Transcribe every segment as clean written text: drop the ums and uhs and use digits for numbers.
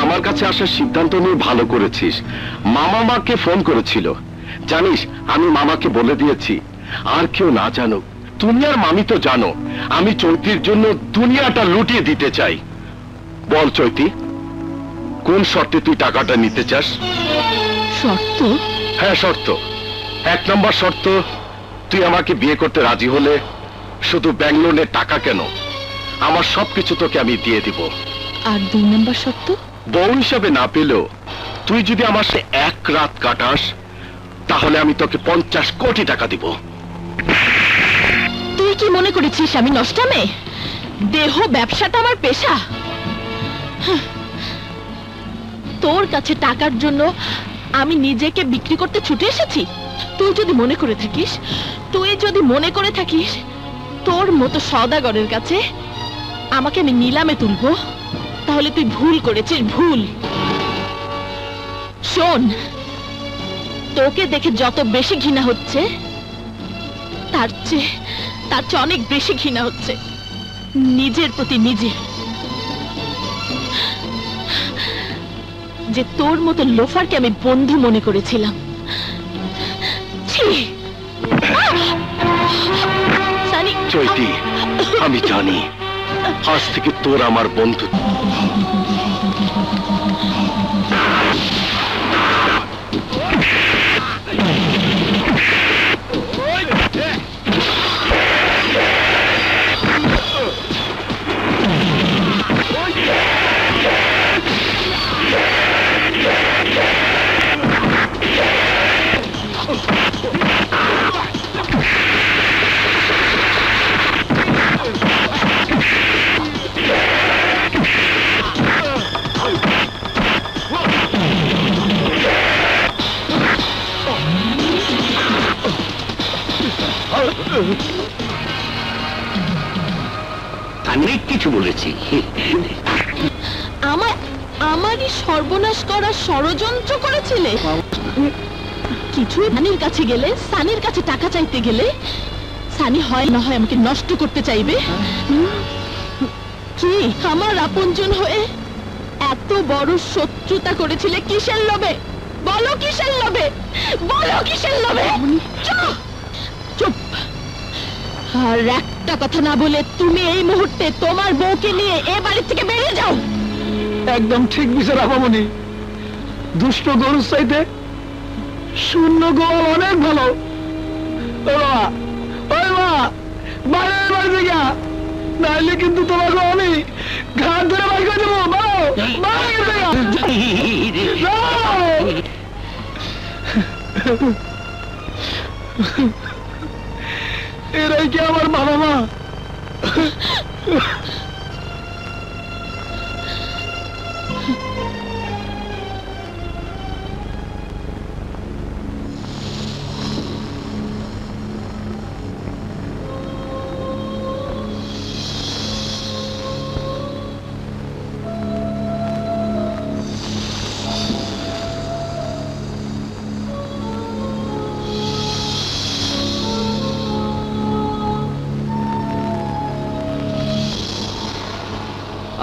আমার কাছে আসার সিদ্ধান্ত নিয়ে ভালো করেছিস। মামা মাকে ফোন করেছিল, জানিস আমি মামাকে বলে দিয়েছি আর কেউ না জানুক, তুমি আর মামি তো জানো আমি চৈতির জন্য দুনিয়াটা লুটিয়ে দিতে চাই। বল চৈতি, কোন শর্তে তুই টাকাটা নিতে চাস? শর্ত? হ্যাঁ শর্ত। 1 নম্বর শর্ত, তুই আমাকে বিয়ে করতে রাজি হলে শুধু ব্যাংক লোনের টাকা কেন, আমার সবকিছু তোকে আমি দিয়ে দিব। আর 2 নম্বর শর্ত? বউ হিসাবে না পেলেও তুই যদি আমার সে 1 রাত কাটাস তাহলে আমি তোকে 50 কোটি টাকা দিব। তুই কি মনে করেছিস আমি নষ্টা মেয়ে? দেহ ব্যবসাটা আমার পেশা। তোর কাছে টাকার জন্য আমি নিজেকে বিক্রি করতে ছুটে এসেছি? তুই যদি মনে করে থাকিস তোর মতো সওদাগরের কাছে আমাকে আমি নিলামে তুলবো, তাহলে তুই ভুল করেছিস, ভুল। শোন, তোকে দেখে যত বেশি ঘৃণা হচ্ছে তার চেয়ে অনেক বেশি ঘৃণা হচ্ছে নিজের প্রতি নিজে, যে তোর মতো লোফারকে আমি বন্ধু মনে করেছিলাম। চৈতি, আমি জানি আজ থেকে তোর আমার বন্ধু। অনেক কিছু বলেছি। আমারই সর্বনাশ করার ষড়যন্ত্র করেছিলে। কিছু সানির কাছে গেলে, সানির কাছে টাকা চাইতে গেলে সানি হয় না হয় আমাকে নষ্ট করতে চাইবে। কি আমার আপনজন হয়ে এত বড় শত্রুতা করেছিলে কিসের লোভে? বলো কিসের লোভে? বলো কিসের লোভে? চুপ। আর একটা কথা না বলে তুমি এই মুহূর্তে তোমার বউকে নিয়ে এ বাড়ি থেকে বেরিয়ে যাও। একদম ঠিক বিচার আপামনি। দুষ্ট গরুর চাইতে শূন্য গোয়াল অনেক ভালো। বাইরে গা, নাইলে কিন্তু তোমাকে আমি ঘাট ধরে বাই করে দেবো। এরাই কি আমার বাবা মা?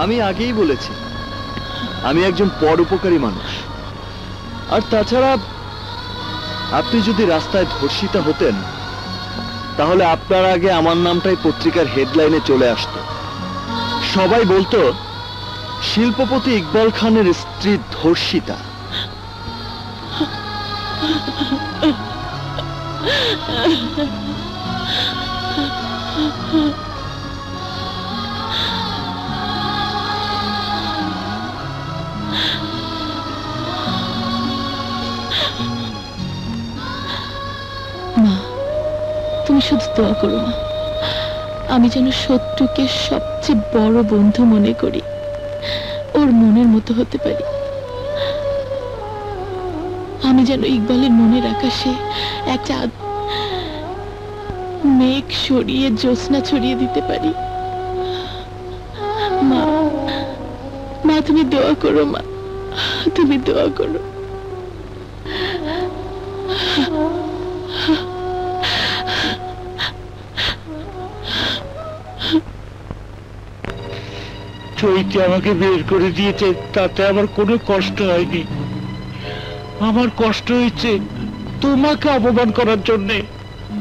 আমি আগেই বলেছি আমি একজন পরোপকারী মানুষ। আর তাছাড়া আপনি যদি রাস্তায় ধর্ষিতা হতেন তাহলে আপনার আগে আমার নামটাই পত্রিকার হেডলাইনে চলে আসতো। সবাই বলতো শিল্পপতি ইকবাল খানের স্ত্রী ধর্ষিতা। তুমি শুধু দোয়া করো মা, আমি যেন শত্রুকে সবচেয়ে বড় বন্ধু মনে করি, ওর মনের মতো হতে পারি। আমি যেন ইকবালের মনের আকাশে এক চাঁদ মেঘ সরিয়ে জ্যোৎস্না ছড়িয়ে দিতে পারি। মা, মা তুমি দোয়া করো, মা তুমি দোয়া করো। চৈতি আমাকে বের করে দিয়েছে, তাতে আমার কোনো কষ্ট হয়নি। আমার কষ্ট হয়েছে তোমাকে অপমান করার জন্যে,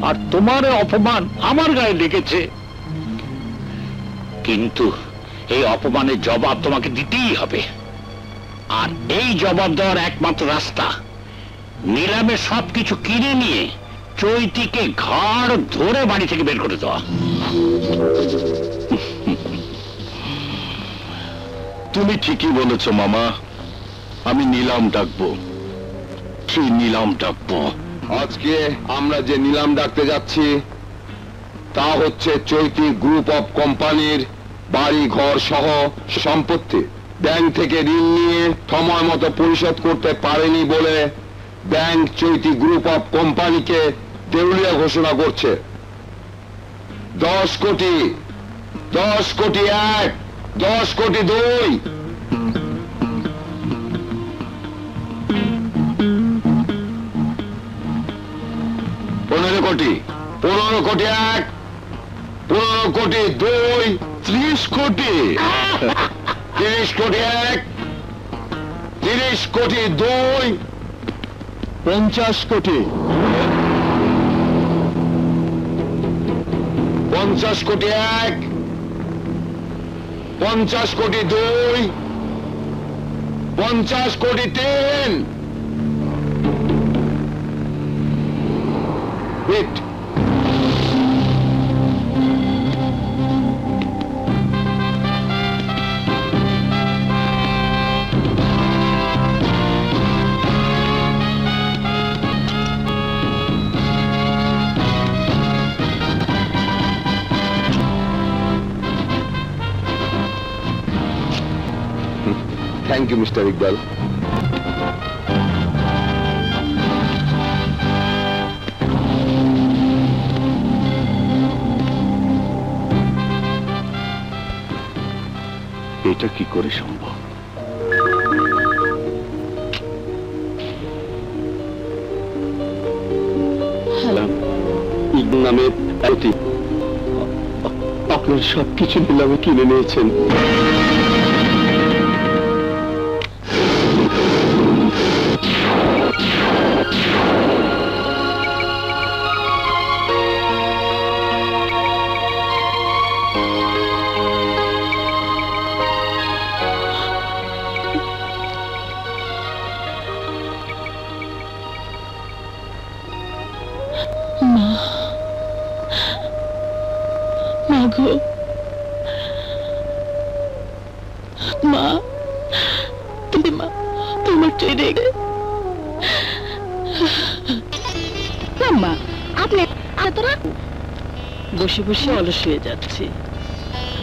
আর তোমার অপমান আমার গায়ে লেগেছে। কিন্তু এই অপমানের জবাব তোমাকে দিতেই হবে, আর এই জবাব দেওয়ার একমাত্র রাস্তা নিলামে সবকিছু কিনে নিয়ে চৈতিকে ঘাড় ধরে বাড়ি থেকে বের করে দেওয়া। তুমি ঠিকই বলেছ মামা, আমি নিলাম ডাকবো, সেই নিলাম ডাকবো। আজকে আমরা যে নিলাম ডাকতে যাচ্ছি তা হচ্ছে চৈতি গ্রুপ অফ কোম্পানির বাড়ি ঘর সহ সম্পত্তি। ব্যাংক থেকে ঋণ নিয়ে সময় মতো পরিশোধ করতে পারেনি বলে ব্যাংক চৈতি গ্রুপ অফ কোম্পানিকে দেউলিয়া ঘোষণা করছে। 10 কোটি, 10 কোটি 1, 10 কোটি 2, 15 কোটি, 15 কোটি 1, 15 কোটি 2, 30 কোটি, 30 কোটি 1, 30 কোটি 2, 50 কোটি, 50 কোটি 1, 50 কোটি 2, 50 কোটি 3। Wait. Thank you, Mr. Iqbal. এটা কি করে সম্ভব? ইগল নামে আপনার সবকিছু নিলামে কিনে নিয়েছেন। মাগো, মা, তুমি মা, তোমার ছেড়ে মা, আপনি তোরা বসে বসে অলস হয়ে যাচ্ছে,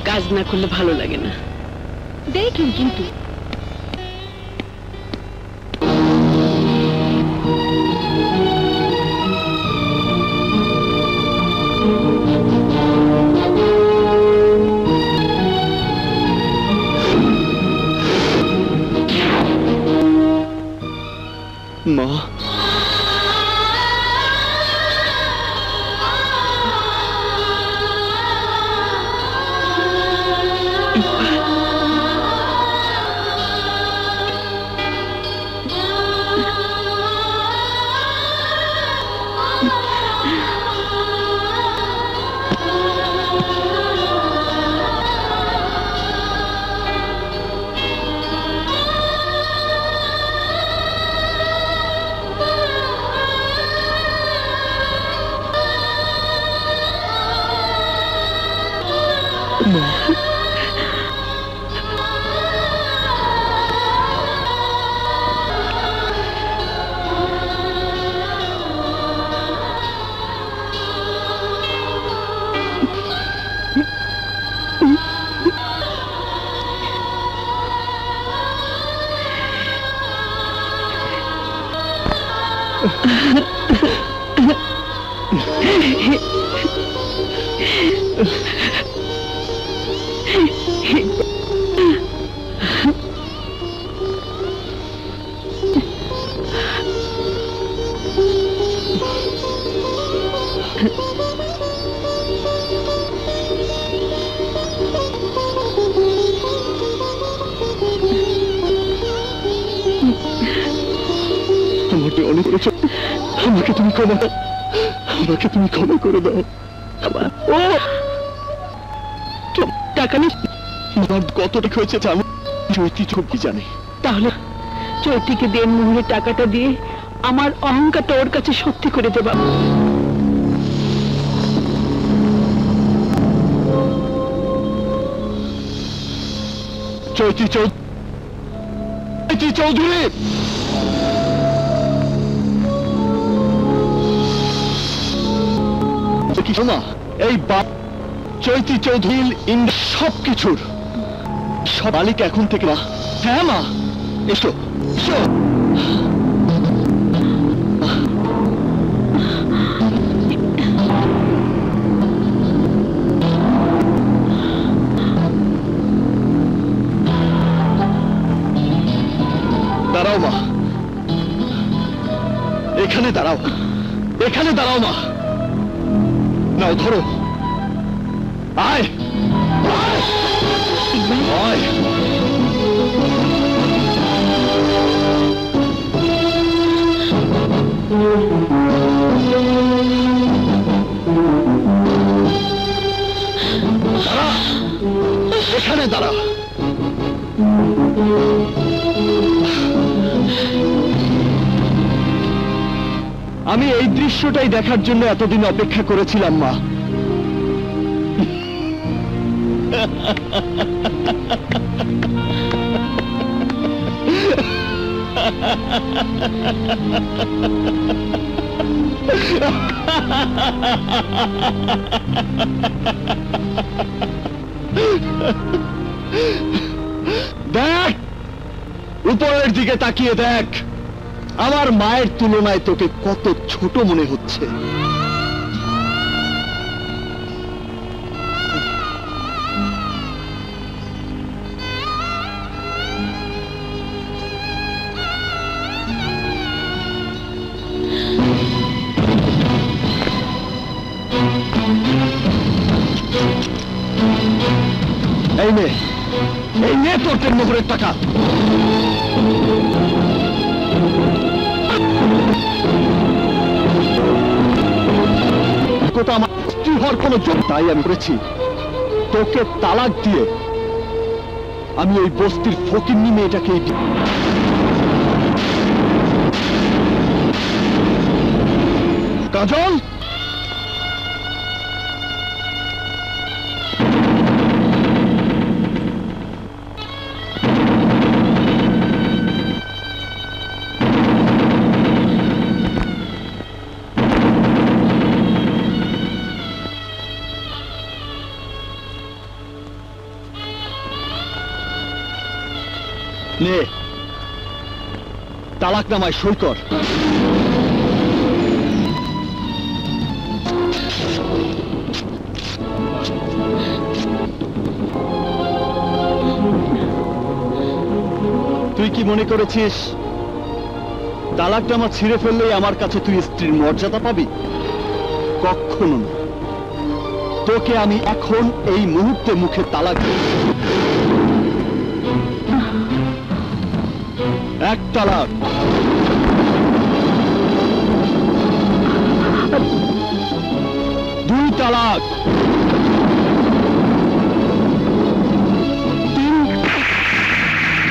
কাজ না করলে ভালো লাগে না। দেখুন কিন্তু মা, মনে করেছো, আমাকে তুমি ক্ষমা দাও, আমাকে তুমি ক্ষমা করে দাও। ও টাকা নিস, আমার কত টাকা হয়েছে জানো? চৈতি ছবি জানে। তাহলে চৈতিকে দেন মুহূর্তে টাকাটা দিয়ে আমার অহংকারটা ওর কাছে সত্যি করে দেবা। চৈতি চৌধুরী, কি শোনা, এই চৈতি চৌধুরী সবকিছুর সব মালিক এখন থেকে। মা, হ্যাঁ মা, এসো এসো। দাঁড়াও মা, এখানে দাঁড়াও, এখানে দাঁড়াও মা। নাও ধরো, আয় আয়। দাঁড়া, এখানে দাঁড়া। আমি এই দৃশ্যটাই দেখার জন্য এতদিন অপেক্ষা করেছিলাম মা। দেখ, উপরের দিকে তাকিয়ে দেখ, আমার মায়ের তুলনায় তোকে কত ছোট মনে হচ্ছে। এই নে তোর মোহরের টাকা। আমার স্ত্রী হওয়ার কোনো যোগ তাই আমি করেছি, তোকে তালাক দিয়ে আমি ওই বস্তির ফকিন্নি মেয়েটাকে কাজল। নে, তালাকনামায় সই কর। তুই কি মনে করেছিস তালাকনামা ছিঁড়ে ফেললেই আমার কাছে তুই স্ত্রীর মর্যাদা পাবি? কখনো না। তোকে আমি এখন এই মুহূর্তে মুখে তালাক দেব। এক তালাক, দুই তালাক,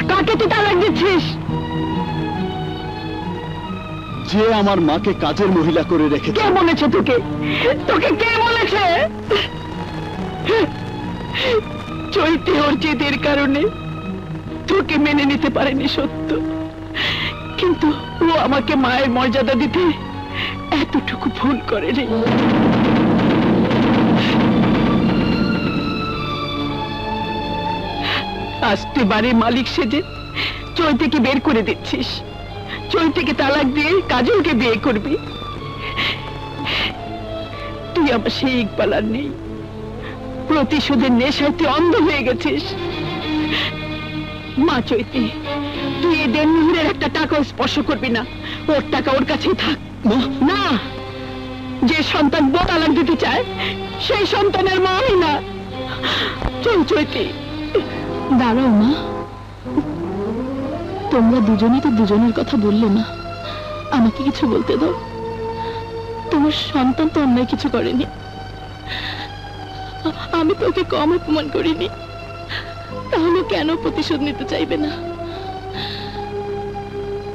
কাকে তুই তালাক দিচ্ছিস? যে আমার মাকে কাজের মহিলা করে রেখেছে। কে বলেছে তোকে? তোকে কে বলেছে? চৈতি ওর জেদের কারণে তোকে মেনে নিতে পারেনি সত্য, কিন্তু ও আমাকে মায়ের মর্যাদা দিতে এতটুকু ভুল করেনি। আজ তুই বাড়ির মালিক সেজে চৈতিকে বের করে দিচ্ছিস, চৈতিকে তালাক দিয়ে কাজলকে বিয়ে করবি। তুই আমার সেই ইকবাল আর নেই, প্রতিশোধের নেশায় তুই অন্ধ হয়ে গেছিস। মা চৈতি, তুই এই দেনমোহরের একটা টাকাও স্পর্শ করবি না, ওর টাকা ওর কাছেই থাক। না, যে সন্তান বউ তালাক দিতে চায় সেই সন্তানের মা আমি না। চল চৈতি। দাঁড়াও মা, তোমরা দুজনেই তো দুজনের কথা বললে না, আমাকে কিছু বলতে দাও। তোমার সন্তান তো অন্যায় কিছু করেনি, আমি তো ওকে কম অপমান করিনি, তাহলে কেন প্রতিশোধ নিতে চাইবে না?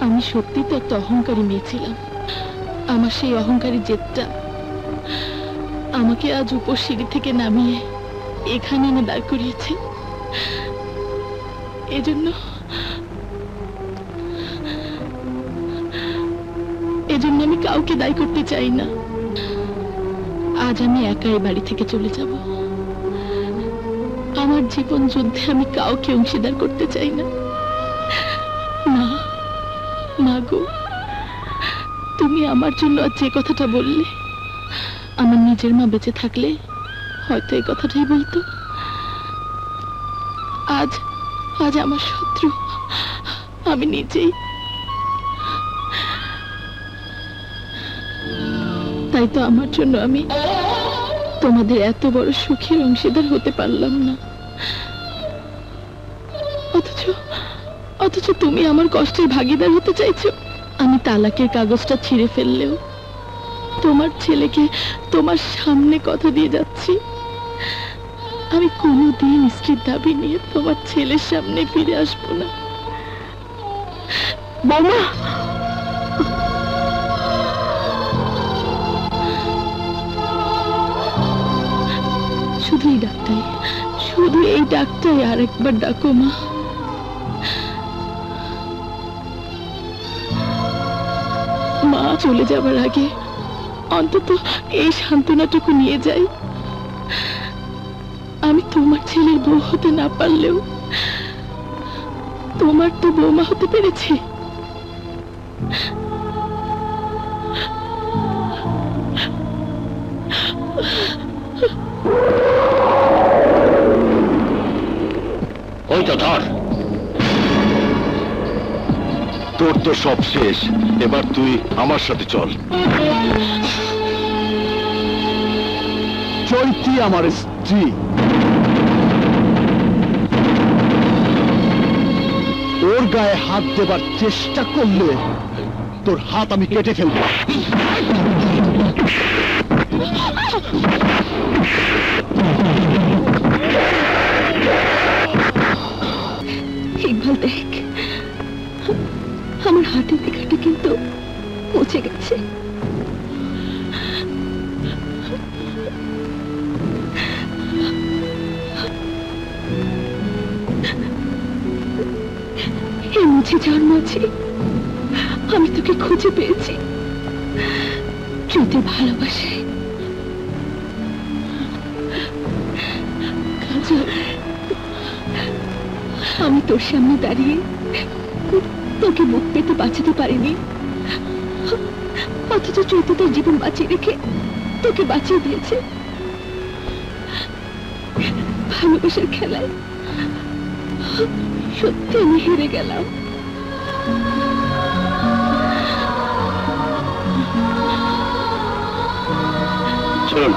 আমি সত্যি তো একটা অহংকারী মেয়ে ছিলাম। আমার সেই অহংকারী জেদটা আমাকে আজ উপর সিঁড়ি থেকে নামিয়ে এখানে এনে দাঁড় করিয়েছে। এজন্য আমি কাউকে দায়ী করতে চাই না। আজ আমি একাই বাড়ি থেকে চলে যাব। আমার জীবন যুদ্ধে আমি কাউকে অংশীদার করতে চাই না। না মা গো, তুমি আমার জন্য আজ যে কথাটা বললে, আমার নিজের মা বেঁচে থাকলে হয়তো এই কথাটাই বলতো। আজ আজ আমার শত্রু আমি নিজেই। তাই তো আমার জন্য আমি তোমাদের এত বড় সুখের অংশীদার হতে পারলাম না। অথচ তুমি আমার কষ্টের ভাগিদার হতে চাইছো। আমি তালাকের কাগজটা ছিঁড়ে ফেললেও তোমার ছেলেকে তোমার সামনে কথা দিয়ে যাচ্ছি, আমি কোনোদিন স্ত্রীর দাবি নিয়ে তোমার ছেলের সামনে ফিরে আসবো না। বৌমা, শুধু এই ডাকটাই আর একবার ডাকো মা। মা চলে যাবার আগে অন্তত এই সান্ত্বনাটুকু নিয়ে যাই, আমি তোমার ছেলের বউ হতে না পারলেও তোমার তো বৌমা হতে পেরেছি। ওই তো ধর, তোর তো সব শেষ, এবার তুই আমার সাথে চল। চৈতি আমার স্ত্রী, ওর গায়ে হাত দেবার চেষ্টা করলে তোর হাত আমি কেটে ফেলবো। ইকবাল দেখ, আমার হাতের লেখাটা কিন্তু পচে গেছে। এই মুছে যাওয়ার মাঝে আমি তোকে খুঁজে পেয়েছি। যদি ভালোবাসায় আমি তোর সামনে দাঁড়িয়ে তোকে মুখ পেতে বাঁচাতে পারিনি, অথচ চৈতি তোর জীবন বাঁচিয়ে রেখে তোকে বাঁচিয়ে দিয়েছে। ভালোবাসার খেলায় সত্যি আমি হেরে গেলাম। চলুন।